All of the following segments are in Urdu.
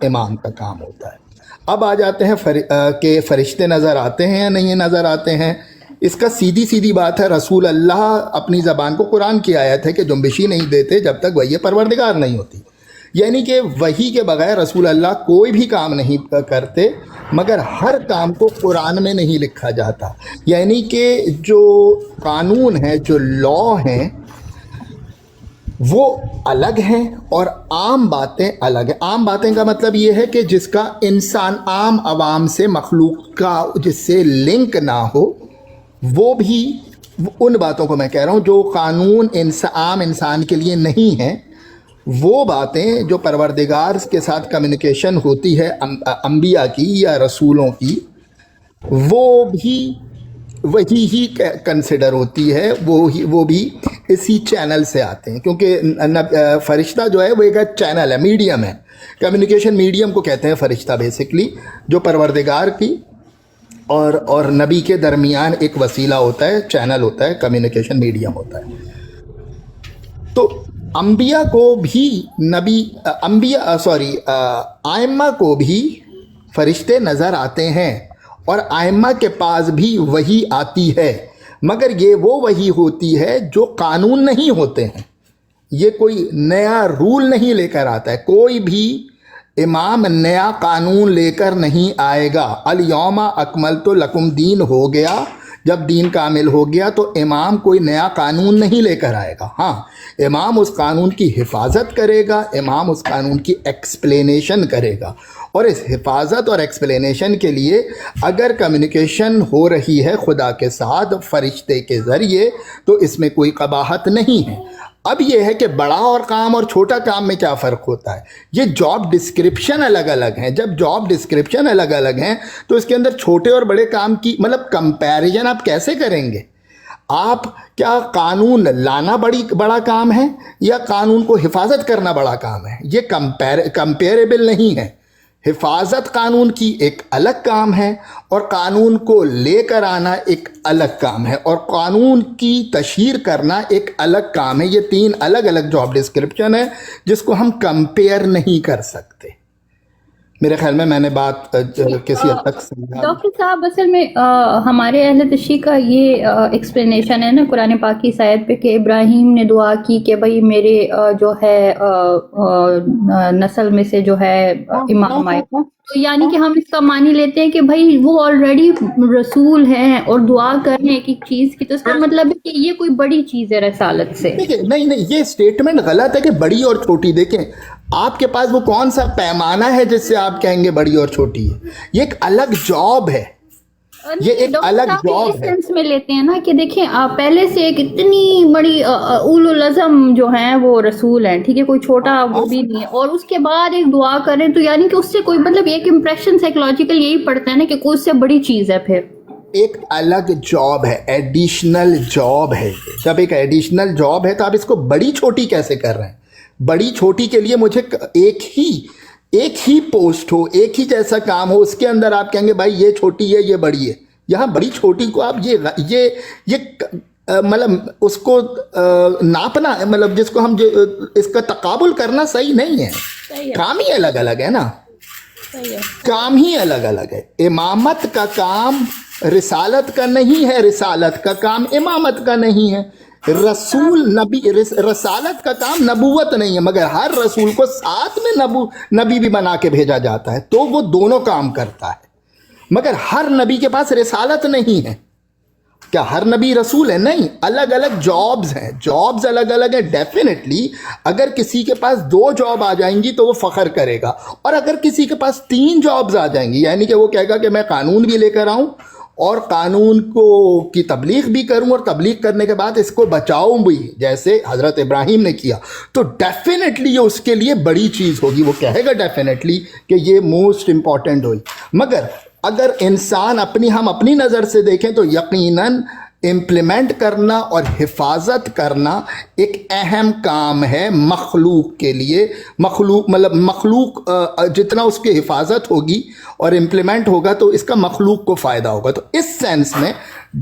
امام کا کام ہوتا ہے۔ اب آ جاتے ہیں کہ فرشتے نظر آتے ہیں یا نہیں نظر آتے ہیں۔ اس کا سیدھی سیدھی بات ہے، رسول اللہ اپنی زبان کو قرآن کی آیت ہے کہ جنبشی نہیں دیتے جب تک وحی پروردگار نہیں ہوتی، یعنی کہ وحی کے بغیر رسول اللہ کوئی بھی کام نہیں کرتے، مگر ہر کام کو قرآن میں نہیں لکھا جاتا، یعنی کہ جو قانون ہے، جو لا ہیں، وہ الگ ہیں اور عام باتیں الگ ہیں۔ عام باتیں کا مطلب یہ ہے کہ جس کا انسان عام عوام سے، مخلوق کا جس سے لنک نہ ہو، وہ بھی ان باتوں کو میں کہہ رہا ہوں جو قانون عام انسان کے لیے نہیں ہیں۔ وہ باتیں جو پروردگار کے ساتھ کمیونیکیشن ہوتی ہے انبیاء کی یا رسولوں کی، وہ بھی وہی ہی کنسیڈر ہوتی ہے، وہ بھی اسی چینل سے آتے ہیں، کیونکہ فرشتہ جو ہے وہ ایک چینل ہے، میڈیم ہے، کمیونیکیشن میڈیم کو کہتے ہیں فرشتہ بیسکلی، جو پروردگار کی اور نبی کے درمیان ایک وسیلہ ہوتا ہے، چینل ہوتا ہے، کمیونیکیشن میڈیم ہوتا ہے۔ تو انبیاء کو بھی آئمہ کو بھی فرشتے نظر آتے ہیں، اور آئمہ کے پاس بھی وحی آتی ہے، مگر یہ وہ وحی ہوتی ہے جو قانون نہیں ہوتے ہیں، یہ کوئی نیا رول نہیں لے کر آتا ہے، کوئی بھی امام نیا قانون لے کر نہیں آئے گا۔ الیوم اکملت لکم دین ہو گیا، جب دین کامل ہو گیا تو امام کوئی نیا قانون نہیں لے کر آئے گا۔ ہاں، امام اس قانون کی حفاظت کرے گا، امام اس قانون کی ایکسپلینیشن کرے گا، اور اس حفاظت اور ایکسپلینیشن کے لیے اگر کمیونیکیشن ہو رہی ہے خدا کے ساتھ فرشتے کے ذریعے تو اس میں کوئی قباحت نہیں ہے۔ اب یہ ہے کہ بڑا اور کام اور چھوٹا کام میں کیا فرق ہوتا ہے؟ یہ جاب ڈسکرپشن الگ الگ ہیں۔ جب جاب ڈسکرپشن الگ الگ ہیں تو اس کے اندر چھوٹے اور بڑے کام کی کمپیریزن آپ کیسے کریں گے؟ آپ کیا قانون لانا بڑا کام ہے یا قانون کو حفاظت کرنا بڑا کام ہے؟ یہ کمپیریبل نہیں ہے۔ حفاظت قانون کی ایک الگ کام ہے، اور قانون کو لے کر آنا ایک الگ کام ہے، اور قانون کی تشہیر کرنا ایک الگ کام ہے۔ یہ تین الگ الگ جاب ڈسکرپشن ہے جس کو ہم کمپیئر نہیں کر سکتے۔ میرے خیال میں نے بات کسی حد تک سمجھا۔ ڈاکٹر صاحب، اصل میں ہمارے اہل تشریح کا یہ ایکسپلینیشن ہے نا قرآن پاک کی آیت پہ کہ ابراہیم نے دعا کی کہ بھائی میرے جو ہے نسل میں سے جو ہے امام آئے، تو یعنی کہ ہم اس کا معنی لیتے ہیں کہ بھائی وہ آلریڈی رسول ہیں اور دعا کر رہے ہیں ایک چیز کی، تو اس کا مطلب ہے کہ یہ کوئی بڑی چیز ہے رسالت سے۔ نہیں، یہ اسٹیٹمنٹ غلط ہے کہ بڑی اور چھوٹی۔ دیکھیں، آپ کے پاس وہ کون سا پیمانہ ہے جس سے آپ کہیں گے بڑی اور چھوٹی ہے؟ یہ ایک الگ جاب ہے، یہ ایک الگ جاب ہے۔ سینس میں لیتے ہیں نا کہ دیکھیں پہلے سے ایک اتنی بڑی اولو العزم جو ہیں وہ رسول ہیں، ٹھیک ہے، کوئی چھوٹا وہ بھی نہیں ہے، اور اس کے بعد ایک دعا کریں تو یعنی کہ اس سے کوئی مطلب ایک امپریشن سائیکولوجیکل یہی پڑتا ہے نا کہ کوئی اس سے بڑی چیز ہے۔ پھر ایک الگ جاب ہے، ایڈیشنل جاب ہے۔ جب ایک ایڈیشنل جاب ہے تو آپ اس کو بڑی چھوٹی کیسے کر رہے ہیں؟ بڑی چھوٹی کے لیے مجھے ایک ہی پوسٹ ہو، ایک ہی جیسا کام ہو، اس کے اندر آپ کہیں گے بھائی یہ چھوٹی ہے یہ بڑی ہے۔ یہاں بڑی چھوٹی کو آپ یہ مطلب اس کو ناپنا، مطلب جس کو ہم اس کا تقابل کرنا صحیح نہیں ہے۔ کام ہی الگ الگ ہے نا، کام ہی الگ الگ ہے۔ امامت کا کام رسالت کا نہیں ہے، رسالت کا کام امامت کا نہیں ہے۔ رسالت کا کام نبوت نہیں ہے، مگر ہر رسول کو ساتھ میں نبی بھی بنا کے بھیجا جاتا ہے، تو وہ دونوں کام کرتا ہے، مگر ہر نبی کے پاس رسالت نہیں ہے۔ کیا ہر نبی رسول ہے؟ نہیں، الگ الگ جابز ہیں، جابز الگ الگ ہیں۔ ڈیفینیٹلی اگر کسی کے پاس 2 جاب آ جائیں گی تو وہ فخر کرے گا، اور اگر کسی کے پاس 3 جابز آ جائیں گی، یعنی کہ وہ کہے گا کہ میں قانون بھی لے کر آؤں اور قانون کی تبلیغ بھی کروں، اور تبلیغ کرنے کے بعد اس کو بچاؤں بھی، جیسے حضرت ابراہیم نے کیا، تو ڈیفینیٹلی یہ اس کے لیے بڑی چیز ہوگی۔ وہ کہے گا ڈیفینیٹلی کہ یہ موسٹ امپورٹنٹ ہوئی۔ مگر اگر انسان ہم اپنی نظر سے دیکھیں تو یقیناً امپلیمنٹ کرنا اور حفاظت کرنا ایک اہم کام ہے مخلوق کے لیے۔ مخلوق جتنا اس کی حفاظت ہوگی اور امپلیمنٹ ہوگا تو اس کا مخلوق کو فائدہ ہوگا۔ تو اس سینس میں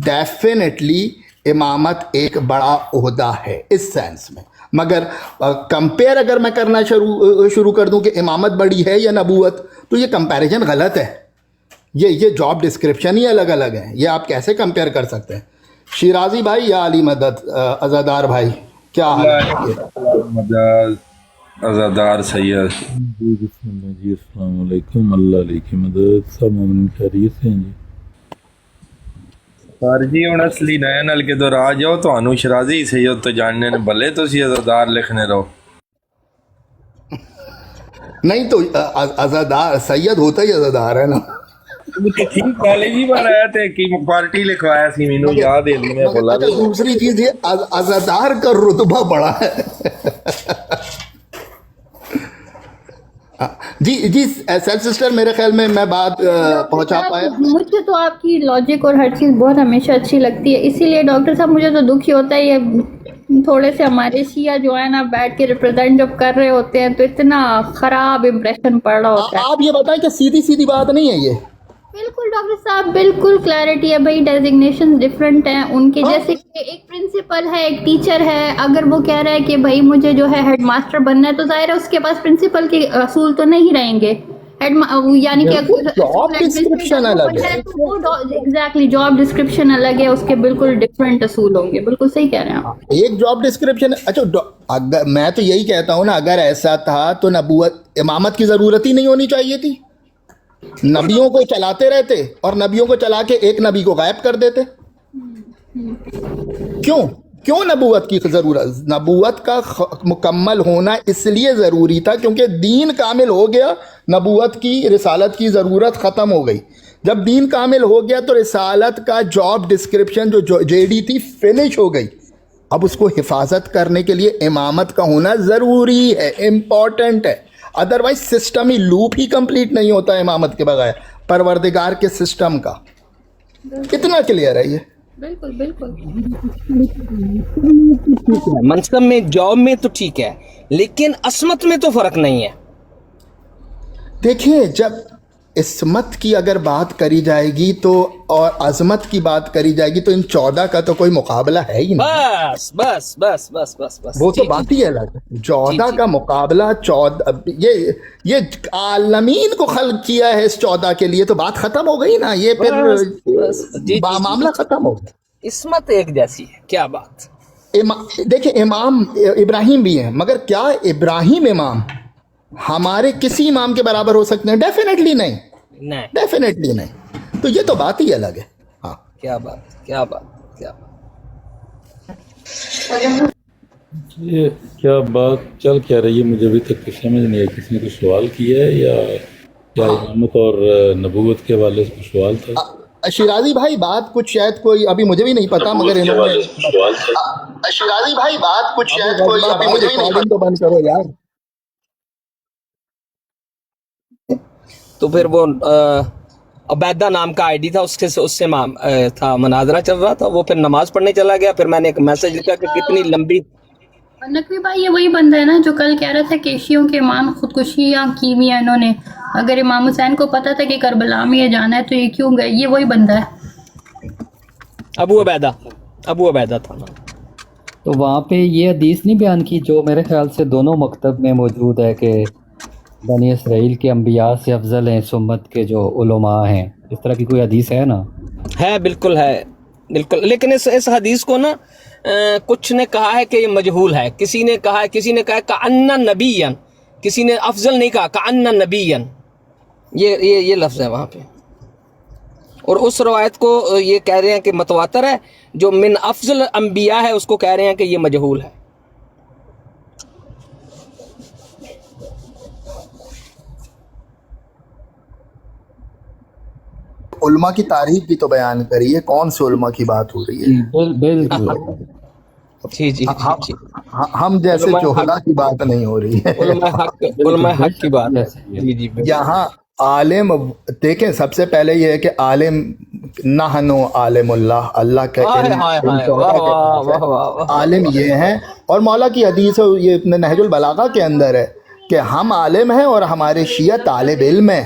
ڈیفینیٹلی امامت ایک بڑا عہدہ ہے، اس سینس میں۔ مگر کمپیئر اگر میں کرنا شروع کر دوں کہ امامت بڑی ہے یا نبوت، تو یہ کمپیریزن غلط ہے. یہ جاب ڈسکرپشن ہی الگ الگ ہیں، یہ آپ کیسے کمپیئر کر سکتے ہیں؟ شیرازی بھائی یا علی مدد عزادار بھائی، کیا حال ہے؟ مدد عزادار سید جی بسم اللہ جی، السلام علیکم، اللہ علیہ کی مدد، سب مومن خیریت سے ہیں جی؟ سر جی ہوں اصلی نیا نل کے دور آ جاؤ تو شرازی سید تو جاننے نے بھلے تو عزادار لکھنے رہو. نہیں تو عزادار سید ہوتا ہی عزادار ہے نا. ٹھیک کالج ہی بنایا تھے کہ پارٹی لکھوایا سی، مینو یاد ہے میں بولا. اچھا دوسری چیز یہ عزادار کا رتبہ بڑا ہے. جی جی سیلف سسٹر، میرے خیال میں بات پہنچا پایا. مجھے تو آپ کی لاجک اور ہر چیز بہت ہمیشہ اچھی لگتی ہے، اسی لیے ڈاکٹر صاحب مجھے تو دکھ ہی ہوتا ہے یہ تھوڑے سے ہمارے شیعہ جو ہے نا بیٹھ کے ریپرزینٹ جب کر رہے ہوتے ہیں تو اتنا خراب امپریشن پڑ رہا ہوتا ہے. آپ یہ بتائیں کہ سیدھی سیدھی بات نہیں ہے یہ؟ بالکل ڈاکٹر صاحب، بالکل کلیئرٹی ہے بھائی، ڈیزگنیشن ڈفرینٹ ہیں ان کے. جیسے کہ ایک پرنسپل ہے، ایک ٹیچر ہے، اگر وہ کہہ رہا ہے کہ بھائی مجھے جو ہے ہیڈ ماسٹر بننا ہے تو ظاہر ہے اس کے پاس پرنسپل کے اصول تو نہیں رہیں گے. یعنی کہ جاب ڈسکرپشن الگ ہے. ایگزیکٹلی جاب ڈسکرپشن الگ ہے، اس کے بالکل ڈفرینٹ اصول ہوں گے. بالکل صحیح کہہ رہے ہیں آپ. ایک جاب ڈسکرپشن. اچھا میں تو یہی کہتا ہوں نا، اگر ایسا تھا تو نبوت امامت کی ضرورت ہی نہیں ہونی چاہیے تھی. نبیوں کو چلاتے رہتے اور نبیوں کو چلا کے ایک نبی کو غائب کر دیتے. کیوں نبوت کی ضرورت؟ نبوت کا مکمل ہونا اس لیے ضروری تھا کیونکہ دین کامل ہو گیا، نبوت کی رسالت کی ضرورت ختم ہو گئی. جب دین کامل ہو گیا تو رسالت کا جاب ڈسکرپشن جو جے ڈی تھی فنش ہو گئی. اب اس کو حفاظت کرنے کے لیے امامت کا ہونا ضروری ہے، امپورٹنٹ ہے. ادروائز سسٹم ہی لوپ ہی کمپلیٹ نہیں ہوتا امامت کے بغیر پروردگار کے سسٹم کا. اتنا کلیئر ہے یہ. بالکل بالکل. منصب میں جاب میں تو ٹھیک ہے، لیکن عصمت میں تو فرق نہیں ہے. دیکھیں جب عصمت کی اگر بات کری جائے گی تو اور عظمت کی بات کری جائے گی تو ان 14 کا تو کوئی مقابلہ ہے ہی نہیں. بس بس بس بس بس بس وہ تو بات ہی الگ ہے. 14 کا مقابلہ 14 یہ عالمین کو خلق کیا ہے اس 14 کے لیے، تو بات ختم ہو گئی نا. یہ پھر معاملہ ختم ہو گیا. عصمت ایک جیسی ہے، کیا بات. دیکھیں امام ابراہیم بھی ہیں، مگر کیا ابراہیم امام ہمارے کسی امام کے برابر ہو سکتے ہیں؟ ڈیفینیٹلی نہیں، ڈیفینیٹلی نہیں. تو یہ تو بات ہی الگ ہے. ہاں کیا بات کیا بات کیا بات. یہ کیا بات چل کیا رہی ہے مجھے ابھی تک تو سمجھ نہیں آئی. کسی نے کوئی سوال کیا ہے یا کیا امامت اور نبوت کے حوالے سے کوئی سوال تھا؟ شیرازی بھائی بات کچھ شاید کوئی ابھی مجھے بھی نہیں پتا، مگر انہوں نے شیرازی بھائی بات کچھ شاید کوئی ابھی مجھے بھی نہیں پتا. بند کرو یار. تو پھر وہ عبیدہ نام کا آئی ڈی تھا، اس سے تھا مناظرہ چل رہا تھا. وہ پھر نماز پڑھنے چلا گیا. پھر میں نے ایک میسج لکھا کہ کتنی لمبی. نقوی بھائی یہ وہی بندہ ہے نا جو کل کہہ رہا تھا کہ شیعوں کے امام خودکشیاں کی ہوئی ہیں انہوں نے. اگر امام حسین کو پتا تھا کہ کربلا میں یہ جانا ہے تو یہ کیوں گئے؟ یہ وہی بندہ ہے. ابو عبیدہ تھا. تو وہاں پہ یہ حدیث نہیں بیان کی جو میرے خیال سے دونوں مکتب میں موجود ہے کہ بنی اسرائیل کے انبیاء سے افضل ہیں اس امت کے جو علماء ہیں؟ اس طرح کی کوئی حدیث ہے نا؟ ہے، بالکل ہے، بالکل. لیکن اس حدیث کو نا کچھ نے کہا ہے کہ یہ مجہول ہے. کسی نے کہا ہے کأن نبیًا، کسی نے افضل نہیں کہا، کأن نبیًا. یہ لفظ ہے وہاں پہ. اور اس روایت کو یہ کہہ رہے ہیں کہ متواتر ہے، جو من افضل انبیاء ہے اس کو کہہ رہے ہیں کہ یہ مجہول ہے. علماء کی تاریخ بھی تو بیان کری ہے. کون سے علماء کی بات ہو رہی ہے؟ بالکل. جی ہم جیسے جوہلا کی بات نہیں ہو رہی ہے. علماء حق کی بات ہے. جی یہاں عالم دیکھیں، سب سے پہلے یہ ہے کہ عالم نحنو عالم اللہ کا عالم یہ ہیں. اور مولا کی حدیث ہے، یہ نہج البلاغہ کے اندر ہے کہ ہم عالم ہیں اور ہمارے شیعہ طالب علم ہیں.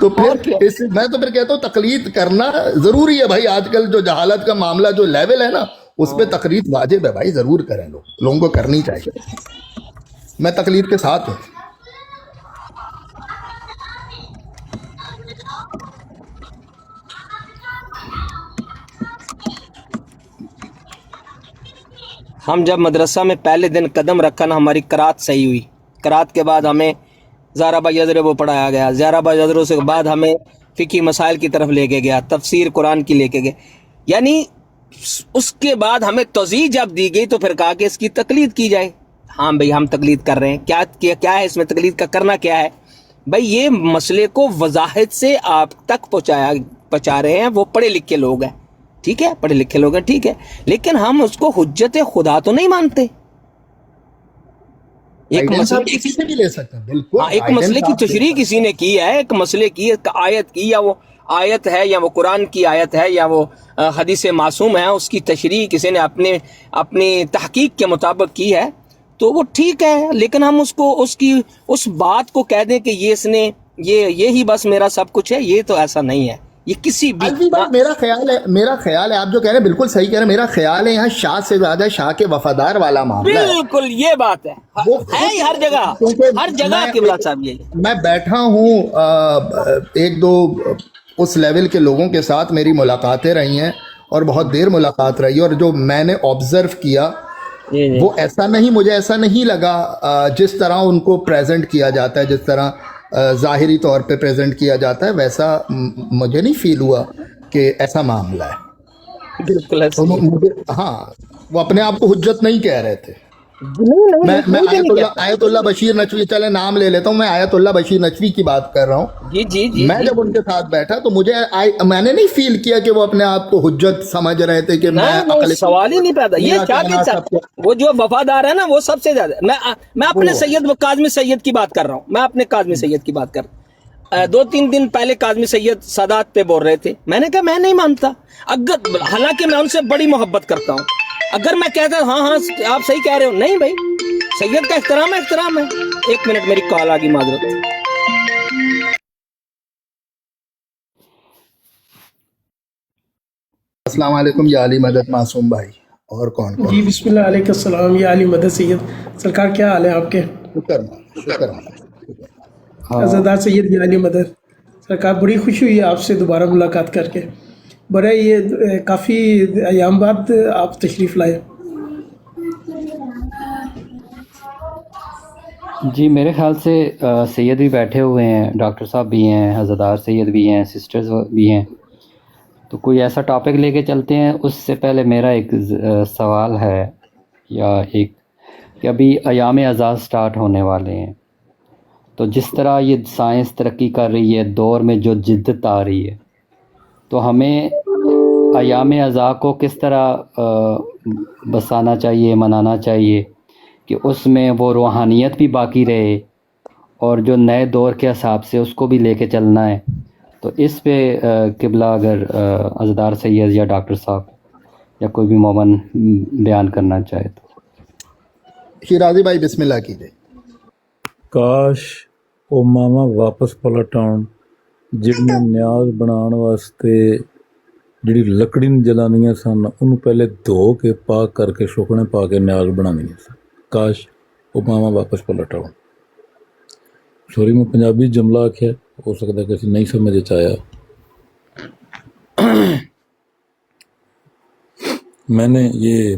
تو پھر میں تو پھر کہتا ہوں تقلید کرنا ضروری ہے بھائی. آج کل جو جہالت کا معاملہ جو لیول ہے نا اس پہ تقلید واجب ہے بھائی, ضرور کریں لوگوں کو کرنی چاہیے. میں تقلید کے ساتھ ہوں. ہم جب مدرسہ میں پہلے دن قدم رکھا نا ہماری قرات صحیح ہوئی. قرات کے بعد ہمیں زارا با یضرب وہ پڑھایا گیا. زارا با یضرب سے بعد ہمیں فقہی مسائل کی طرف لے کے گیا, تفسیر قرآن کی لے کے گئے. یعنی اس کے بعد ہمیں توضیح جب دی گئی تو پھر کہا کہ اس کی تقلید کی جائے. ہاں بھئی ہم تقلید کر رہے ہیں. کیا ہے اس میں تقلید کا کرنا کیا ہے بھئی؟ یہ مسئلے کو وضاحت سے آپ تک پہنچا رہے ہیں. وہ پڑھے لکھے لوگ ہیں, ٹھیک ہے, پڑھے لکھے لوگ ہیں, ٹھیک ہے, لیکن ہم اس کو حجت خدا تو نہیں مانتے. ایک مسئلے کسی سے بھی لے سکتے ہیں بالکل. ایک مسئلے کی تشریح کسی نے کی ہے, ایک مسئلے کی آیت کی, یا وہ آیت ہے یا وہ قرآن کی آیت ہے یا وہ حدیث معصوم ہے, اس کی تشریح کسی نے اپنی تحقیق کے مطابق کی ہے تو وہ ٹھیک ہے. لیکن ہم اس بات کو کہہ دیں کہ یہ اس نے یہی بس میرا سب کچھ ہے, یہ تو ایسا نہیں ہے. یہ کسی بھی میرا خیال ہے آپ جو کہہ رہے ہیں بالکل صحیح کہہ رہے ہیں. میرا خیال ہے یہاں شاہ سے زیادہ شاہ کے وفادار والا معاملہ ہے. بالکل یہ بات ہے ہر جگہ قبلہ صاحب. یہی میں بیٹھا ہوں ایک دو اس لیول کے لوگوں کے ساتھ میری ملاقاتیں رہی ہیں اور بہت دیر ملاقات رہی ہے, اور جو میں نے آبزرو کیا وہ مجھے ایسا نہیں لگا جس طرح ان کو پریزنٹ کیا جاتا ہے, جس طرح ظاہری طور پہ پریزنٹ کیا جاتا ہے, ویسا مجھے نہیں فیل ہوا کہ ایسا معاملہ ہے. بالکل ہاں وہ اپنے آپ کو حجت نہیں کہہ رہے تھے. میں آیت اللہ بشیر نقوی, چلے نام لے لیتا ہوں, میں آیت اللہ بشیر نقوی کی بات کر رہا ہوں. جی میں جب ان کے ساتھ بیٹھا تو میں نے نہیں فیل کیا کہ وہ اپنے آپ کو حجت سمجھ رہے تھے کہ میں سوال ہی نہیں پیدا. یہ کیا وہ جو وفادار ہے نا وہ سب سے زیادہ. میں اپنے سید کاظمی سید کی بات کر رہا ہوں. میں اپنے کاظمی سید کی بات کر رہا ہوں. 2-3 دن پہلے کاظمی سید سادات پہ بول رہے تھے. میں نے کہا میں نہیں مانتا, حالانکہ میں ان سے بڑی محبت کرتا ہوں. اگر میں کہتا ہاں آپ صحیح کہہ رہے ہو, نہیں بھائی سید کا احترام ہے. 1 منٹ میری کال آ گئی, معذرت. السلام علیکم یا علی مدد معصوم بھائی. اور کون جی بسم اللہ علیکم السلام یا علی مدد سید سرکار, کیا حال ہے آپ کے؟ شکر. عزادار سید یا علی مدد سرکار, بڑی خوشی ہوئی آپ سے دوبارہ ملاقات کر کے. بڑا یہ کافی ایام بعد آپ تشریف لائے. جی میرے خیال سے سید بھی بیٹھے ہوئے ہیں, ڈاکٹر صاحب بھی ہیں, عزادار سید بھی ہیں, سسٹرز بھی ہیں, تو کوئی ایسا ٹاپک لے کے چلتے ہیں. اس سے پہلے میرا ایک سوال ہے کہ ابھی ایام اعزاز سٹارٹ ہونے والے ہیں, تو جس طرح یہ سائنس ترقی کر رہی ہے, دور میں جو جدت آ رہی ہے, تو ہمیں ایام اعزاز کو کس طرح بسانا چاہیے, منانا چاہیے کہ اس میں وہ روحانیت بھی باقی رہے, اور جو نئے دور کے حساب سے اس کو بھی لے کے چلنا ہے. تو اس پہ قبلہ اگر عزادار سید یا ڈاکٹر صاحب یا کوئی بھی مومن بیان کرنا چاہے تو. شیرازی بھائی بسم اللہ کیجیے. کاش وہ ماما واپس پلٹ آن جنہیں نیاز بنان واسطے جڑی لکڑی جلانیاں سن انہوں پہلے دھو کے پاک کر کے شکنے پا کے نیاز بنانیاں سن. کاش وہ ماما واپس پلٹ آن. سوری میں پنجابی جملہ آکھیا, ہو سکتا ہے کسی نہیں سمجھ چایا. میں نے یہ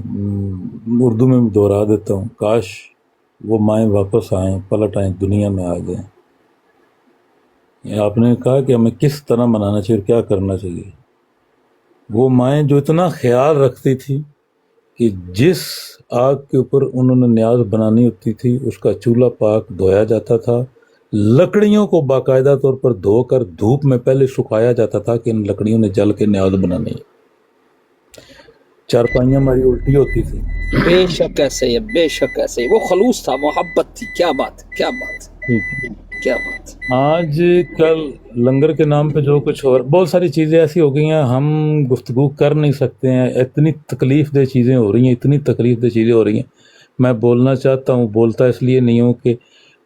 اردو میں دہرا دیتا ہوں, کاش وہ مائیں واپس آئیں, پلٹ آئیں, دنیا میں آ جائیں. آپ نے کہا کہ ہمیں کس طرح منانا چاہیے اور کیا کرنا چاہیے. وہ مائیں جو اتنا خیال رکھتی تھی کہ جس آگ کے اوپر انہوں نے نیاز بنانی ہوتی تھی اس کا چولہا پاک دھویا جاتا تھا, لکڑیوں کو باقاعدہ طور پر دھو کر دھوپ میں پہلے سکھایا جاتا تھا کہ ان لکڑیوں نے جل کے نیاز بنانی ہے. چارپائیاں ہماری الٹی ہوتی تھی. بے شک ایسے ہی, بے شک ایسے ہی. وہ خلوص تھا, محبت تھی. کیا بات, کیا بات, کیا بات. آج کل لنگر کے نام پہ جو کچھ اور بہت ساری چیزیں ایسی ہو گئی ہیں, ہم گفتگو کر نہیں سکتے ہیں. اتنی تکلیف دہ چیزیں ہو رہی ہیں, اتنی تکلیف دہ چیزیں ہو رہی ہیں. میں بولنا چاہتا ہوں, بولتا اس لیے نہیں ہوں کہ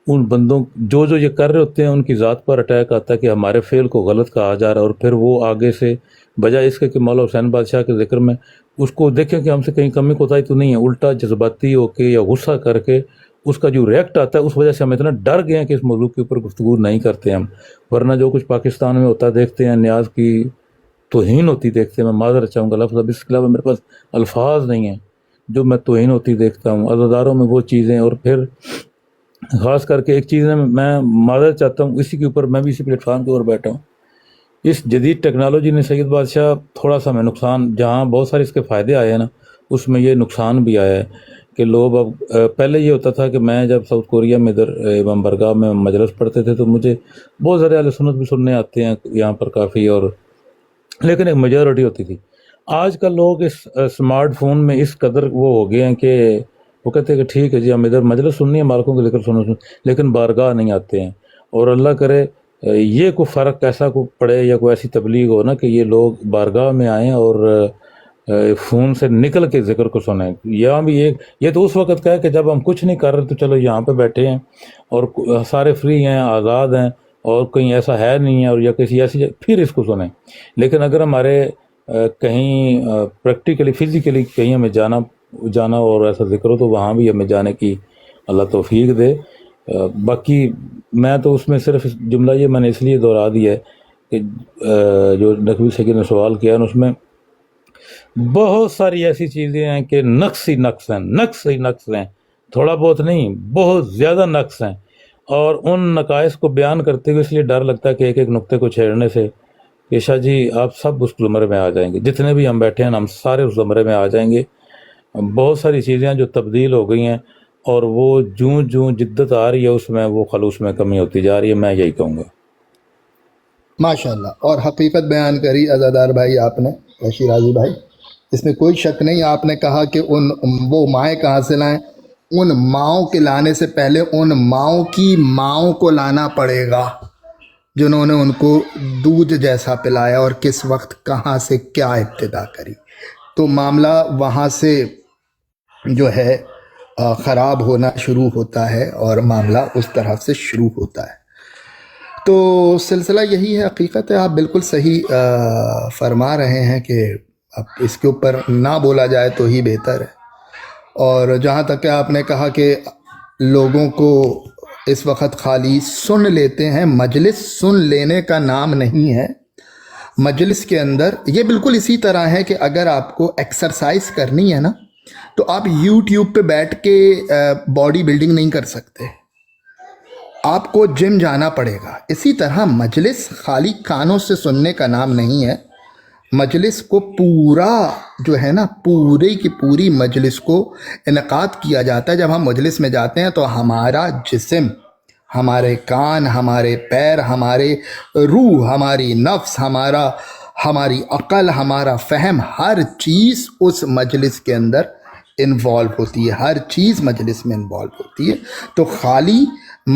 ان بندوں جو یہ کر رہے ہوتے ہیں ان کی ذات پر اٹیک آتا ہے کہ ہمارے فعل کو غلط کہا جا رہا ہے، اور پھر وہ آگے سے بجائے اس کے کہ مولا حسین بادشاہ کے ذکر میں اس کو دیکھیں کہ ہم سے کہیں کمی کوتاہی تو نہیں ہے، الٹا جذباتی ہو کے یا غصہ کر کے اس کا جو ریئیکٹ آتا ہے اس وجہ سے ہم اتنا ڈر گئے ہیں کہ اس موضوع کے اوپر گفتگو نہیں کرتے ہم، ورنہ جو کچھ پاکستان میں ہوتا دیکھتے ہیں، نیاز کی توہین ہوتی دیکھتے ہیں، میں معذرت چاہوں گا لفظ اب اس کے علاوہ میرے پاس الفاظ نہیں ہیں، جو میں توہین ہوتی دیکھتا ہوں عزاداروں میں وہ چیزیں، اور پھر خاص کر کے ایک چیز ہے میں معذرت چاہتا ہوں، اسی کے اوپر میں بھی اسی پلیٹ فارم کے اوپر بیٹھا ہوں، اس جدید ٹیکنالوجی نے سید بادشاہ تھوڑا سا میں نقصان، جہاں بہت سارے اس کے فائدے آئے ہیں نا اس میں یہ نقصان بھی آیا ہے کہ لوگ اب پہلے یہ ہوتا تھا کہ میں جب ساؤتھ کوریا میں ادھر امام برگاہ میں مجلس پڑھتے تھے تو مجھے بہت سارے اہل سنت بھی سننے آتے ہیں یہاں پر کافی، اور لیکن ایک میجورٹی ہوتی تھی۔ آج کل لوگ اس اسمارٹ فون میں اس قدر وہ ہو گئے ہیں کہ وہ کہتے ہیں کہ ٹھیک ہے جی ہم ادھر مجلس سننی ہے، مالکوں کے ذکر سنو، لیکن بارگاہ نہیں آتے ہیں، اور اللہ کرے یہ کوئی فرق ایسا کو پڑے یا کوئی ایسی تبلیغ ہو نا کہ یہ لوگ بارگاہ میں آئیں اور فون سے نکل کے ذکر کو سنیں۔ یہاں بھی ایک یہ تو اس وقت کا ہے کہ جب ہم کچھ نہیں کر رہے تو چلو یہاں پہ بیٹھے ہیں اور سارے فری ہیں، آزاد ہیں، اور کہیں ایسا ہے نہیں ہے، اور یا کسی ایسی پھر اس کو سنیں۔ لیکن اگر ہمارے کہیں پریکٹیکلی فزیکلی کہیں ہمیں جانا اور ایسا ذکر ہو تو وہاں بھی ہمیں جانے کی اللہ توفیق دے۔ باقی میں تو اس میں صرف جملہ یہ میں نے اس لیے دہرا دیا ہے کہ جو نقوی سید نے سوال کیا اس میں بہت ساری ایسی چیزیں ہیں کہ نقص ہی نقص ہیں، تھوڑا بہت نہیں، بہت زیادہ نقص ہیں، اور ان نقائص کو بیان کرتے ہوئے اس لیے ڈر لگتا ہے کہ ایک ایک نقطے کو چھیڑنے سے کہ شاہ جی آپ سب اس زمرے میں آ جائیں گے، جتنے بھی ہم بیٹھے ہیں ہم سارے اس زمرے میں آ جائیں گے۔ بہت ساری چیزیں جو تبدیل ہو گئی ہیں، اور وہ جوں جدت آ رہی ہے اس میں وہ خلوص میں کمی ہوتی جا رہی ہے، میں یہی کہوں گا۔ ماشاءاللہ، اور حقیقت بیان کری عزادار بھائی آپ نے، شیرازی بھائی، اس میں کوئی شک نہیں۔ آپ نے کہا کہ وہ مائیں کہاں سے لائیں، ان ماؤں کے لانے سے پہلے ان ماؤں کی ماؤں کو لانا پڑے گا جنہوں نے ان کو دودھ جیسا پلایا اور کس وقت کہاں سے کیا ابتدا کری، تو معاملہ وہاں سے جو ہے خراب ہونا شروع ہوتا ہے، اور معاملہ اس طرح سے شروع ہوتا ہے۔ تو سلسلہ یہی ہے، حقیقت ہے، آپ بالکل صحیح فرما رہے ہیں کہ اب اس کے اوپر نہ بولا جائے تو ہی بہتر ہے۔ اور جہاں تک کہ آپ نے کہا کہ لوگوں کو اس وقت خالی سن لیتے ہیں، مجلس سن لینے کا نام نہیں ہے۔ مجلس کے اندر یہ بالکل اسی طرح ہے کہ اگر آپ کو ایکسرسائز کرنی ہے نا تو آپ یوٹیوب پہ بیٹھ کے باڈی بلڈنگ نہیں کر سکتے، آپ کو جم جانا پڑے گا۔ اسی طرح مجلس خالی کانوں سے سننے کا نام نہیں ہے، مجلس کو پورا جو ہے نا پوری کی پوری مجلس کو انعقاد کیا جاتا ہے۔ جب ہم مجلس میں جاتے ہیں تو ہمارا جسم، ہمارے کان، ہمارے پیر، ہمارے روح، ہماری نفس، ہماری عقل، ہمارا فہم، ہر چیز اس مجلس کے اندر انوالو ہوتی ہے، ہر چیز مجلس میں انوالو ہوتی ہے۔ تو خالی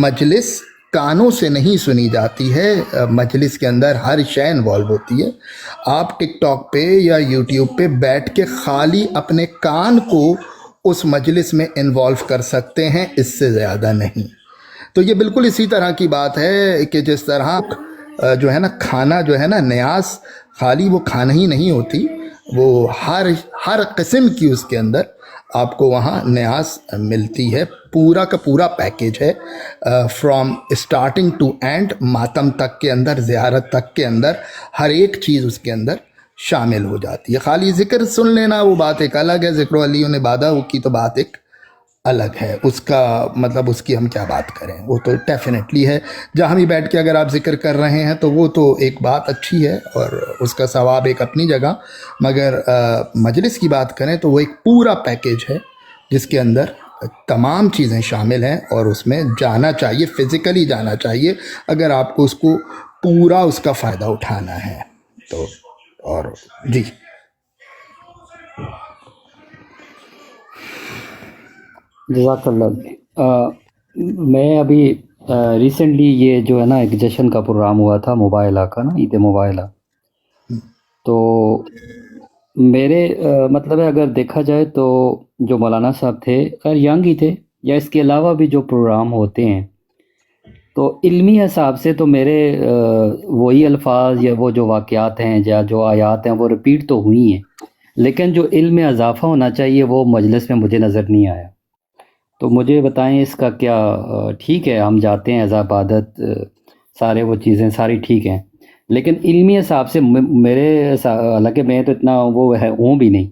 مجلس کانوں سے نہیں سنی جاتی ہے، مجلس کے اندر ہر شے انوالو ہوتی ہے۔ آپ ٹک ٹاک پہ یا یوٹیوب پہ بیٹھ کے خالی اپنے کان کو اس مجلس میں انوالو کر سکتے ہیں، اس سے زیادہ نہیں۔ تو یہ بالکل اسی طرح کی بات ہے کہ جس طرح جو ہے نا کھانا جو ہے نا نیاز خالی وہ کھانا ہی نہیں ہوتی، وہ ہر قسم کی اس کے اندر آپ کو وہاں نیاز ملتی ہے، پورا کا پورا پیکیج ہے، فرام اسٹارٹنگ ٹو اینڈ، ماتم تک کے اندر، زیارت تک کے اندر، ہر ایک چیز اس کے اندر شامل ہو جاتی ہے۔ خالی ذکر سن لینا وہ بات ایک الگ ہے، ذکر علی نے بادہ کی تو بات ایک الگ ہے، اس کا مطلب اس کی ہم کیا بات کریں، وہ تو ڈیفینیٹلی ہے۔ جہاں بھی بیٹھ کے اگر آپ ذکر کر رہے ہیں تو وہ تو ایک بات اچھی ہے اور اس کا ثواب ایک اپنی جگہ، مگر مجلس کی بات کریں تو وہ ایک پورا پیکیج ہے جس کے اندر تمام چیزیں شامل ہیں، اور اس میں جانا چاہیے، فزیکلی جانا چاہیے اگر آپ کو اس کو پورا اس کا فائدہ اٹھانا ہے تو۔ اور جی جزاک اللہ۔ میں ابھی ریسنٹلی یہ جو ہے نا ایک جشن کا پروگرام ہوا تھا موبائلہ کا نا، عید موبائلہ، تو میرے مطلب ہے اگر دیکھا جائے تو جو مولانا صاحب تھے خیر ینگ ہی تھے، یا اس کے علاوہ بھی جو پروگرام ہوتے ہیں تو علمی حساب سے تو میرے وہی الفاظ یا وہ جو واقعات ہیں یا جو آیات ہیں وہ ریپیٹ تو ہوئی ہیں، لیکن جو علم میں اضافہ ہونا چاہیے وہ مجلس میں مجھے نظر نہیں آیا. تو مجھے بتائیں اس کا کیا ٹھیک ہے ہم جاتے ہیں ایز عبادت، سارے وہ چیزیں ساری ٹھیک ہیں، لیکن علمی حساب سے میرے حالانکہ میں تو اتنا وہ ہوں بھی نہیں،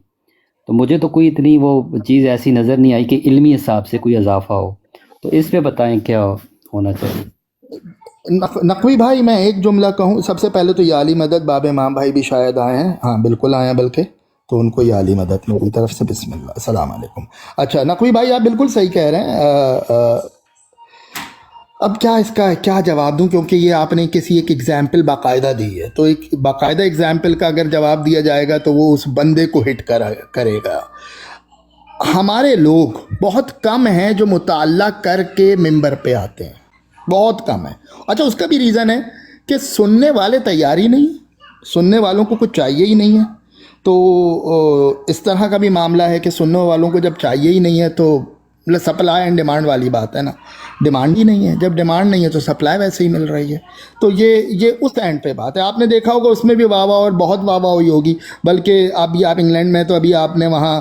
تو مجھے تو کوئی اتنی وہ چیز ایسی نظر نہیں آئی کہ علمی حساب سے کوئی اضافہ ہو. تو اس پہ بتائیں کیا ہونا چاہیے. نقوی بھائی میں ایک جملہ کہوں، سب سے پہلے تو یا علی مدد باب امام بھائی بھی شاید آئے ہیں، ہاں بالکل آئے ہیں، بلکہ تو ان کو یا علی مدد میری طرف سے بسم اللہ، السلام علیکم. اچھا نقوی بھائی آپ بالکل صحیح کہہ رہے ہیں. اب کیا اس کا کیا جواب دوں، کیونکہ یہ آپ نے کسی ایک ایگزامپل باقاعدہ دی ہے، تو ایک باقاعدہ ایگزامپل کا اگر جواب دیا جائے گا تو وہ اس بندے کو ہٹ کرے گا. ہمارے لوگ بہت کم ہیں جو مطالعہ کر کے ممبر پہ آتے ہیں، بہت کم ہے. اچھا اس کا بھی ریزن ہے کہ سننے والے تیاری نہیں، سننے والوں کو کچھ چاہیے ہی نہیں ہے. تو اس طرح کا بھی معاملہ ہے کہ سننے والوں کو جب چاہیے ہی نہیں ہے تو سپلائی اینڈ ڈیمانڈ والی بات ہے نا، ڈیمانڈ ہی نہیں ہے، جب ڈیمانڈ نہیں ہے تو سپلائی ویسے ہی مل رہی ہے. تو یہ اس اینڈ پہ بات ہے. آپ نے دیکھا ہوگا اس میں بھی واہ واہ اور بہت واہ واہ ہوئی ہوگی، بلکہ ابھی آپ انگلینڈ میں تو ابھی آپ نے وہاں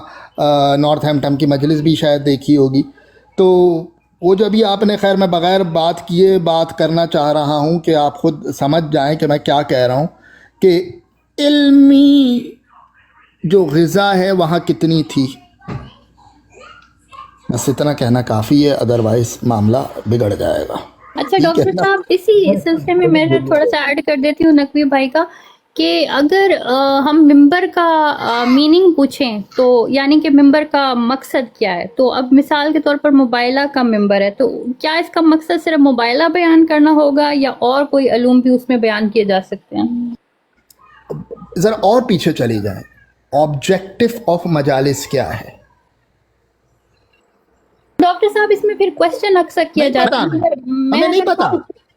نارتھ ہیمپٹن کی مجلس بھی شاید دیکھی ہوگی. تو وہ جو ابھی آپ نے، خیر میں بغیر بات کیے بات کرنا چاہ رہا ہوں کہ آپ خود سمجھ جائیں کہ میں کیا کہہ رہا ہوں، کہ علمی جو غذا ہے وہاں کتنی تھی. بس اتنا کہنا کافی ہے، ادروائز معاملہ بگڑ جائے گا. اچھا ڈاکٹر صاحب اسی سلسلے میں میں تھوڑا سا ایڈ کر دیتی ہوں نقوی بھائی کا، کہ اگر ہم ممبر کا میننگ پوچھیں تو یعنی کہ ممبر کا مقصد کیا ہے، تو اب مثال کے طور پر مبائلہ کا ممبر ہے، تو کیا اس کا مقصد صرف مبائلہ بیان کرنا ہوگا یا اور کوئی علوم بھی اس میں بیان کیے جا سکتے ہیں؟ ذرا اور پیچھے چلی جائیں، آبجیکٹو آف مجالس کیا ہے؟ ڈاکٹر صاحب اس میں پھر کوشچن اکثر کیا جاتا ہے، ہمیں نہیں پتا،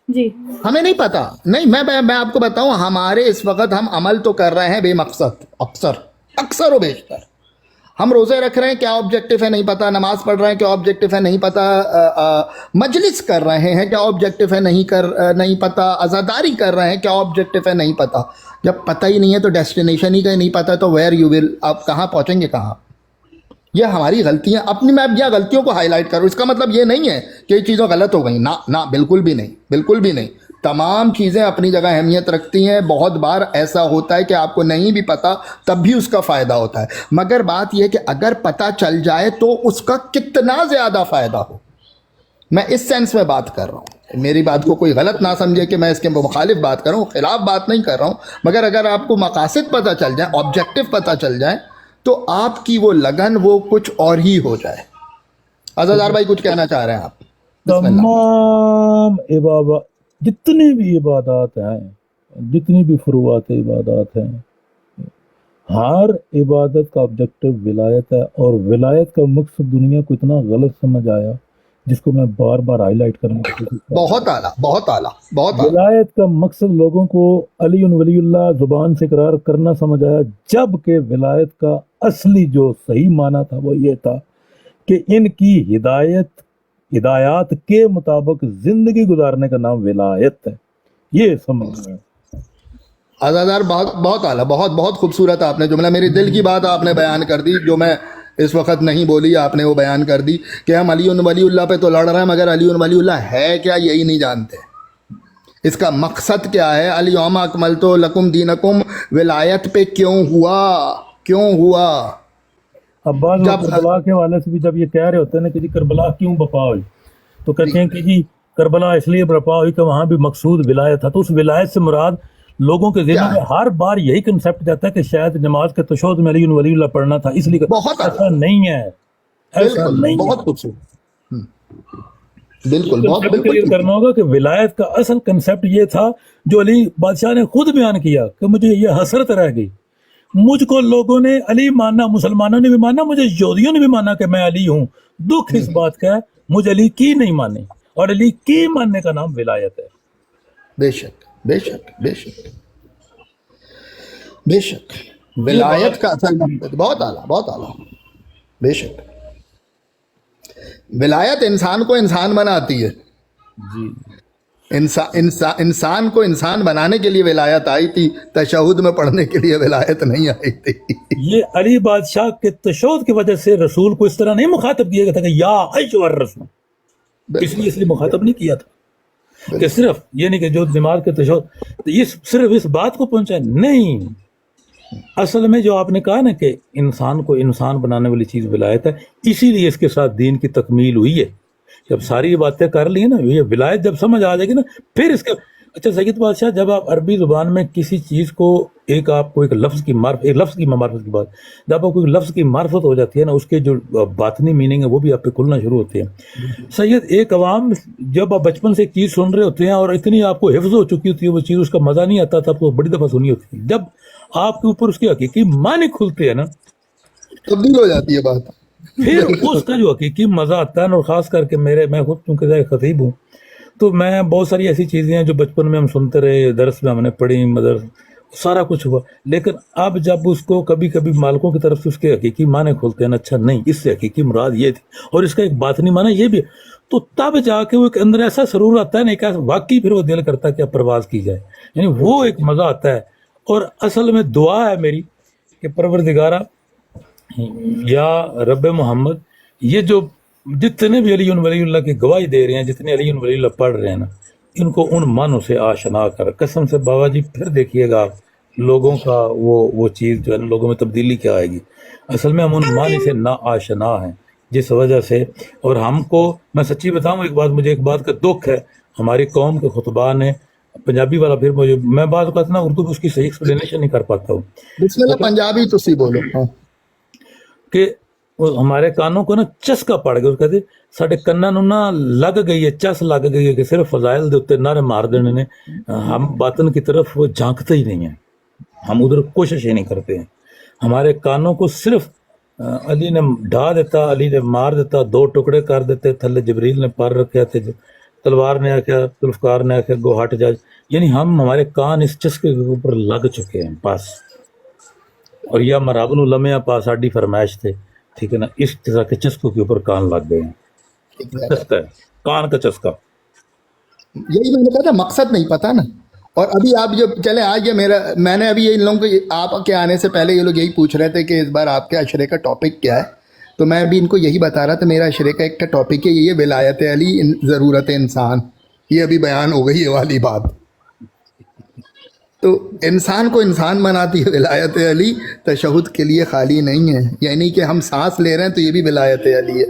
جی ہمیں نہیں پتا. نہیں میں آپ کو بتاؤں، ہمارے اس وقت ہم عمل تو کر رہے ہیں بے مقصد، اکثر و بیشتر. ہم روزے رکھ رہے ہیں، کیا آبجیکٹو ہے نہیں پتا، نماز پڑھ رہے ہیں، کیا آبجیکٹو ہے نہیں پتا، مجلس کر رہے ہیں، کیا آبجیکٹو ہے نہیں پتا، عزاداری کر رہے ہیں، کیا آبجیکٹو ہے نہیں پتا. جب پتہ ہی نہیں ہے تو ڈیسٹینیشن ہی کا نہیں پتا، تو ویئر یو ول، آپ کہاں پہنچیں گے کہاں. یہ ہماری غلطیاں اپنی، میں اب یہ غلطیوں کو ہائی لائٹ کروں، اس کا مطلب یہ نہیں ہے کہ یہ چیزیں غلط ہو گئیں، نہ بالکل بھی نہیں، بالکل بھی نہیں. تمام چیزیں اپنی جگہ اہمیت رکھتی ہیں. بہت بار ایسا ہوتا ہے کہ آپ کو نہیں بھی پتہ تب بھی اس کا فائدہ ہوتا ہے، مگر بات یہ ہے کہ اگر پتہ چل جائے تو اس کا کتنا زیادہ فائدہ ہو. میں اس سینس میں بات کر رہا ہوں، میری بات کو کوئی غلط نہ سمجھے کہ میں اس کے مخالف بات کر رہا ہوں، خلاف بات نہیں کر رہا ہوں، مگر اگر آپ کو مقاصد پتہ چل جائیں، آبجیکٹو پتہ چل جائیں، تو آپ کی وہ لگن وہ کچھ اور ہی ہو جائے. عزادار بھائی کچھ کہنا چاہ رہے ہیں آپ؟ بسم اللہ. تمام عبادات، جتنی بھی عبادات ہیں، جتنی بھی فروعات عبادات ہیں، ہر عبادت کا آبجیکٹو ولایت ہے، اور ولایت کا مقصد دنیا کو اتنا غلط سمجھ آیا جس کو میں بار بار ہائی لائٹ کرنے کی کوشش کر رہا ہوں. بہت اعلیٰ، بہت اعلیٰ، بہت اعلیٰ. ولایت کا مقصد لوگوں کو علی ولی اللہ زبان سے اقرار کرنا سمجھ آیا، جبکہ ولایت کا اصلی جو صحیح معنی تھا وہ یہ تھا کہ ان کی ہدایات کے مطابق زندگی گزارنے کا نام ولایت ہے. یہ سمجھ میں عزادار بہت اعلیٰ، بہت خوبصورت آپ نے جملہ، میری دل کی بات آپ نے بیان کر دی، جو میں اس وقت نہیں بولی آپ نے وہ بیان کر دی، کہ ہم علی ولی اللہ پہ تو لڑ رہے ہیں مگر علی ولی اللہ ہے کیا یہی نہیں جانتے. اس کا مقصد کیا ہے؟ الیوم اکملت لکم دینکم ولایت پہ کیوں ہوا؟ اب بعض کربلا کے حوالے سے بھی جب یہ کہہ رہے ہوتے ہیں نا کہ جی کربلا کیوں بپا ہوئی، تو کہتے ہیں کہ جی کربلا اس لیے برپا ہوئی کہ وہاں بھی مقصود ولایت تھا. تو اس ولایت سے مراد لوگوں کے ذہن میں ہر بار یہی کنسیپٹ جاتا ہے کہ شاید نماز کے تشہد میں علی ولی اللہ پڑھنا تھا، اس لیے ایسا نہیں ہے، ایسا نہیں. بہت خوبصورت، بالکل بہت کلیئر کرنا ہوگا کہ ولایت کا اصل کنسیپٹ یہ تھا جو علی بادشاہ نے خود بیان کیا کہ مجھے یہ حسرت رہ گئی، مجھ کو لوگوں نے علی ماننا، مسلمانوں نے بھی ماننا، مجھے یہودیوں نے بھی مانا کہ میں علی ہوں. دکھ اس بات کا ہے مجھے علی کی نہیں مانی، اور علی کی ماننے کا نام ولایت ہے. بے شک بے شک بے شک بے شک. ولایت کا اصل مقصد بہت اعلیٰ، بہت اعلیٰ. بے شک ولایت انسان کو انسان بناتی ہے. جی انسان کو انسان بنانے کے لیے ولایت آئی تھی، تشہد میں پڑھنے کے لیے ولایت نہیں آئی تھی۔ یہ علی بادشاہ کے تشہد کی وجہ سے رسول کو اس طرح نہیں مخاطب کیا گیا تھا کہ یا ایھا الرسول، اس لیے مخاطب نہیں کیا تھا کہ صرف یہ نہیں کہ جو دماغ کے تشہد یہ صرف اس بات کو پہنچائے، نہیں، اصل میں جو آپ نے کہا نا کہ انسان کو انسان بنانے والی چیز ولایت ہے، اسی لیے اس کے ساتھ دین کی تکمیل ہوئی ہے۔ جب ساری یہ باتیں کر لی نا، یہ ولایت جب سمجھ آ جائے گی نا، پھر اس کے اچھا سید بادشاہ، جب آپ عربی زبان میں کسی چیز کو آپ کو ایک لفظ کی معرفت کی بات، جب آپ کو ایک لفظ کی معرفت ہو جاتی ہے نا، اس کے جو باطنی میننگ ہے وہ بھی آپ پہ کھلنا شروع ہوتے ہیں۔ سید، ایک عوام جب آپ بچپن سے ایک چیز سن رہے ہوتے ہیں اور اتنی آپ کو حفظ ہو چکی ہوتی ہے وہ چیز، اس کا مزہ نہیں آتا تھا، آپ کو بڑی دفعہ سنی ہوتی ہے، جب آپ کے اوپر اس کے حقیقی معنی کھلتے ہیں نا، تبدیل ہو جاتی ہے بات، پھر اس کا جو حقیقی مزہ آتا ہے نا۔ اور خاص کر کے میں خود چونکہ خطیب ہوں، تو میں بہت ساری ایسی چیزیں ہیں جو بچپن میں ہم سنتے رہے، درس میں ہم نے پڑھی، مدرسہ سارا کچھ ہوا، لیکن اب جب اس کو کبھی کبھی مالکوں کی طرف سے اس کے حقیقی معنی کھولتے ہیں نا، اچھا نہیں، اس سے حقیقی مراد یہ تھی اور اس کا ایک باطنی معنی یہ بھی ہے، تو تب جا کے وہ ایک اندر ایسا سرور آتا ہے نا، ایک واقعی پھر وہ دل کرتا ہے کہ اب پرواز کی جائے، یعنی وہ ایک مزہ آتا ہے۔ اور اصل میں دعا ہے میری کہ پروردگارہ یا رب محمد، یہ جو جتنے بھی علی ولی اللہ کی گواہی دے رہے ہیں، جتنے علی ولی اللہ پڑھ رہے ہیں نا، ان کو ان معنوں سے آشنا کر، قسم سے بابا جی، پھر دیکھیے گا آپ لوگوں کا وہ چیز جو ہے نا، لوگوں میں تبدیلی کیا آئے گی۔ اصل میں ہم ان معنی سے نا آشنا ہیں، جس وجہ سے، اور ہم کو میں سچی بتاؤں ایک بات کا دکھ ہے، ہماری قوم کے خطبہ نے پنجابی والا، پھر میں بعض اوقات نا اردو میں اس کی صحیح ایکسپلینیشن نہیں کر پاتا ہوں، بسم اللہ پنجابی تسی بولو، ہاں، کہ ہمارے کانوں کو نا چسکا پڑ گیا، کہتے ساڈے کناں نوں نا لگ گئی ہے، چس لگ گئی ہے کہ صرف فضائل دے اوتے نعرے مار دینے نے، ہم باطن کی طرف جھانکتے ہی نہیں ہیں، ہم ادھر کوشش ہی نہیں کرتے ہیں۔ ہمارے کانوں کو صرف علی نے ڈھا دیتا، علی نے مار دیتا، دو ٹکڑے کر دیتے، تھلے جبریل نے پر رکھے تھے، تلوار نے آخیا، ذوالفقار نے آخیا گو ہٹ جا، یعنی ہمارے کان اس چسکے کے اوپر لگ چکے ہیں بس۔ اور یا مرابن لمحہ پاس ساڈی فرمائش تھے، ٹھیک ہے نا، اس طرح کے چسکوں کے اوپر کان لگ گئے ہیں، چسکا ہے کان کا چسکا۔ یہی میں نے کہا تھا، مقصد نہیں پتا نا۔ اور ابھی آپ جو چلیں آج یہ میں نے ابھی ان لوگوں کو، آپ کے آنے سے پہلے یہ لوگ یہی پوچھ رہے تھے کہ اس بار آپ کے اشرے کا ٹاپک کیا ہے، تو میں ابھی ان کو یہی بتا رہا تھا، میرا اشرے کا ایک ٹاپک ہے، یہ ولایت علی ضرورت انسان، یہ ابھی بیان ہو گئی یہ والی بات۔ تو انسان کو انسان بناتی ہے ولایت علی، تشہد کے لیے خالی نہیں ہے، یعنی کہ ہم سانس لے رہے ہیں تو یہ بھی ولایت علی ہے،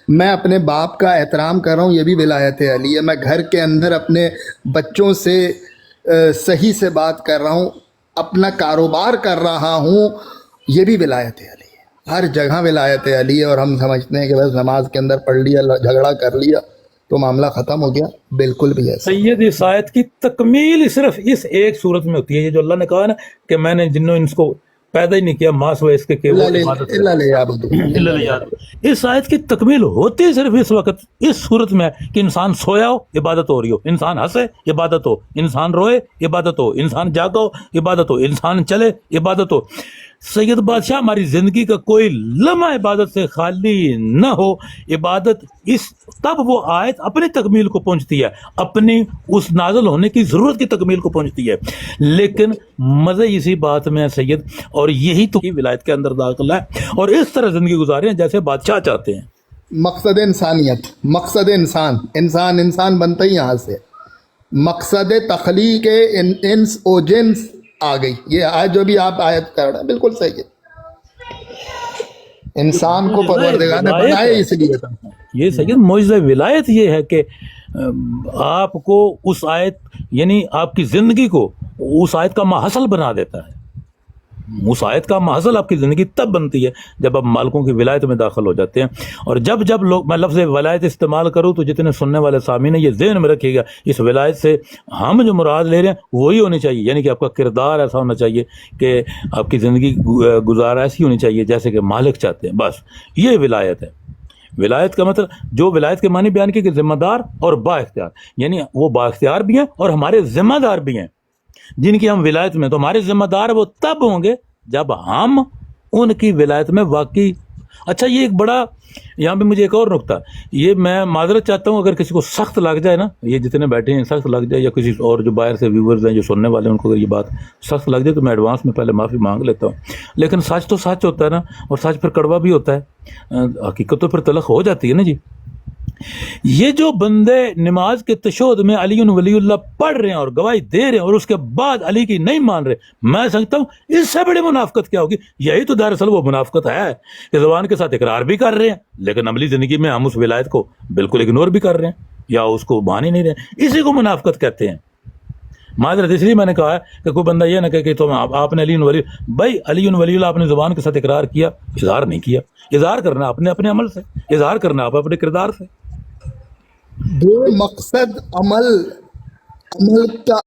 میں اپنے باپ کا احترام کر رہا ہوں، یہ بھی ولایت علی ہے، میں گھر کے اندر اپنے بچوں سے صحیح سے بات کر رہا ہوں، اپنا کاروبار کر رہا ہوں، یہ بھی ولایت علی ہے، ہر جگہ ولایت علی ہے۔ اور ہم سمجھتے ہیں کہ بس نماز کے اندر پڑھ لیا، جھگڑا کر لیا تو معاملہ ختم ہو گیا، بالکل بھی ایسا۔ سید، اس آیت کی تکمیل صرف اس ایک صورت میں ہوتی ہے، یہ جو اللہ نے کہا ہے نا کہ میں نے جنوں انس کو پیدا ہی نہیں کیا، ماں سوائے اس کے کہ وہ عبادت اس آیت کی تکمیل ہوتی صرف اس وقت، اس صورت میں کہ انسان سویا ہو، عبادت ہو رہی ہو، انسان ہنسے، عبادت ہو، انسان روئے، عبادت ہو، انسان جاگا ہو، عبادت ہو، انسان چلے، عبادت ہو۔ سید بادشاہ، ہماری زندگی کا کوئی لمحہ عبادت سے خالی نہ ہو، عبادت تب وہ آیت اپنی تکمیل کو پہنچتی ہے، اپنی اس نازل ہونے کی ضرورت کی تکمیل کو پہنچتی ہے۔ لیکن مزہ اسی بات میں ہے سید، اور یہی تو ولایت کے اندر داخل ہے، اور اس طرح زندگی گزارے ہیں جیسے بادشاہ چاہتے ہیں۔ مقصد انسانیت، مقصد انسان بنتا ہی یہاں سے، مقصد تخلیق انس و جنس آ گئی، یہ آج جو بھی آپ آیت کر رہے ہیں بالکل صحیح ہے، انسان کو پروردگار نے بنایا اس لیے تھا۔ یہ سید معجزہ ولایت یہ ہے کہ آپ کو اس آیت، یعنی آپ کی زندگی کو اس آیت کا محصل بنا دیتا ہے۔ اس آیت کا محصل آپ کی زندگی تب بنتی ہے جب آپ مالکوں کی ولایت میں داخل ہو جاتے ہیں۔ اور جب لوگ، میں لفظ ولایت استعمال کروں تو جتنے سننے والے سامعین ہیں یہ ذہن میں رکھیے گا، اس ولایت سے ہم جو مراد لے رہے ہیں وہی ہونی چاہیے، یعنی کہ آپ کا کردار ایسا ہونا چاہیے کہ آپ کی زندگی گزارا ایسی ہونی چاہیے جیسے کہ مالک چاہتے ہیں، بس یہ ولایت ہے۔ ولایت کا مطلب، جو ولایت کے معنی بیان کیے کہ ذمہ دار اور با اختیار، یعنی وہ با اختیار بھی ہیں اور ہمارے ذمہ دار بھی ہیں، جن کی ہم ولایت میں، تو ہمارے ذمہ دار وہ تب ہوں گے جب ہم ان کی ولایت میں واقعی اچھا یہ ایک بڑا یہاں پہ مجھے ایک اور نقطہ، یہ میں معذرت چاہتا ہوں اگر کسی کو سخت لگ جائے نا، یہ جتنے بیٹھے ہیں سخت لگ جائے، یا کسی اور جو باہر سے ویورز ہیں جو سننے والے ہیں ان کو اگر یہ بات سخت لگ جائے تو میں ایڈوانس میں پہلے معافی مانگ لیتا ہوں، لیکن سچ تو سچ ہوتا ہے نا، اور سچ پھر کڑوا بھی ہوتا ہے، حقیقت تو پھر تلخ ہو جاتی ہے نا جی۔ یہ جو بندے نماز کے تشہد میں علی ولی اللہ پڑھ رہے ہیں اور گواہی دے رہے ہیں اور اس کے بعد علی کی نہیں مان رہے، میں سمجھتا ہوں اس سے بڑی منافقت کیا ہوگی؟ یہی تو دراصل وہ منافقت ہے کہ زبان کے ساتھ اقرار بھی کر رہے ہیں لیکن عملی زندگی میں ہم اس ولایت کو بالکل اگنور بھی کر رہے ہیں یا اس کو مان ہی نہیں رہے، اسی کو منافقت کہتے ہیں۔ معذرت اس لیے میں نے کہا ہے کہ کوئی بندہ یہ نہ کہے کہ تم آپ نے علی ولی، بھائی علی ولی اللہ آپ نے زبان کے ساتھ اقرار کیا، اظہار نہیں کیا، اظہار کرنا آپ نے اپنے عمل سے، اظہار کرنا آپ اپنے کردار سے۔ دو مقصد عمل کا